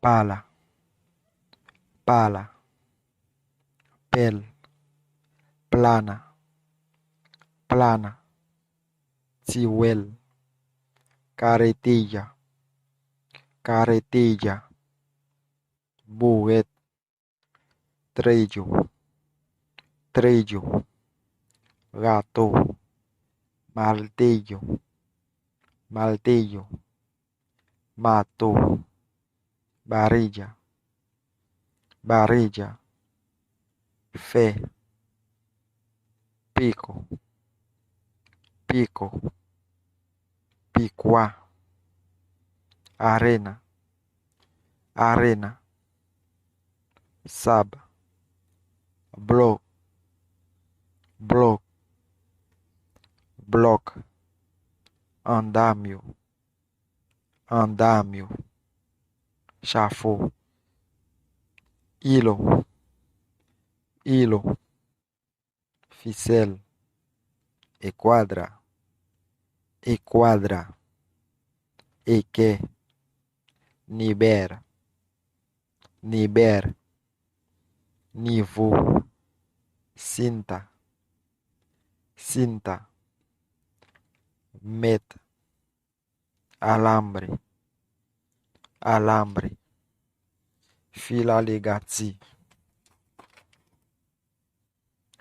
pala, pala, pel, plana, plana, ciuel, carretilla, carretilla, buet, trillo, trillo, gato, martillo, martillo, mato, varilla, varilla, fe, pico, pico, picuá, arena, arena, sab, bloc, bloc, bloc, andamio, andamio, chafou, hilo, hilo, ficelle, esquadra, esquadra, eque, niber, niber, niveau, cinta, cinta, met, alambre, alambre, fila legati,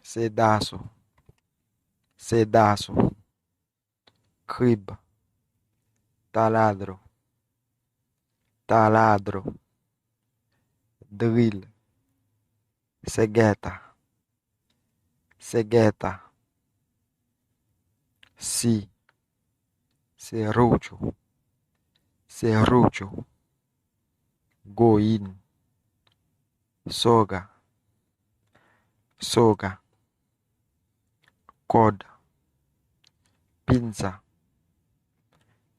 cedaço, cedaço, crib, taladro, taladro, drill, cegueta, cegueta, si, serrucho, serrucho, goin, soga, soga, corda, pinça,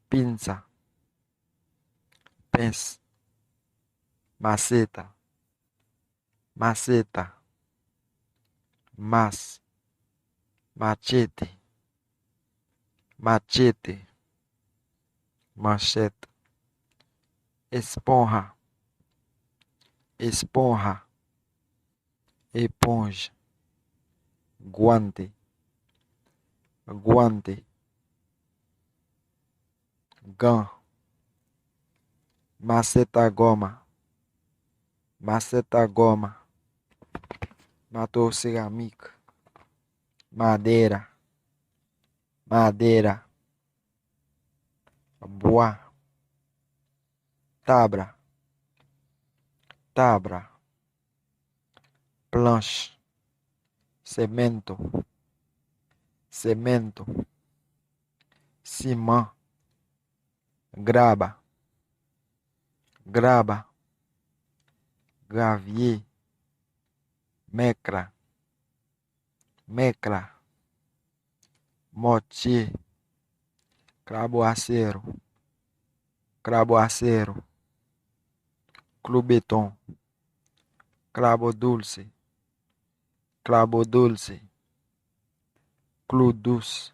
pinça, pence, maceta, maceta, mas, machete, machete, manchete, esponja, esponja, esponja, guante, guante, gant, maceta goma, maceta goma, matou cerâmica, madeira, madeira, bois, tabra, tabra, planche, cemento, cemento, cimã, graba, graba, gravier, mecra, mecra, mortier, craboaceiro, craboaceiro, clubeton, clavo dulce, clavo dulce, clou douce,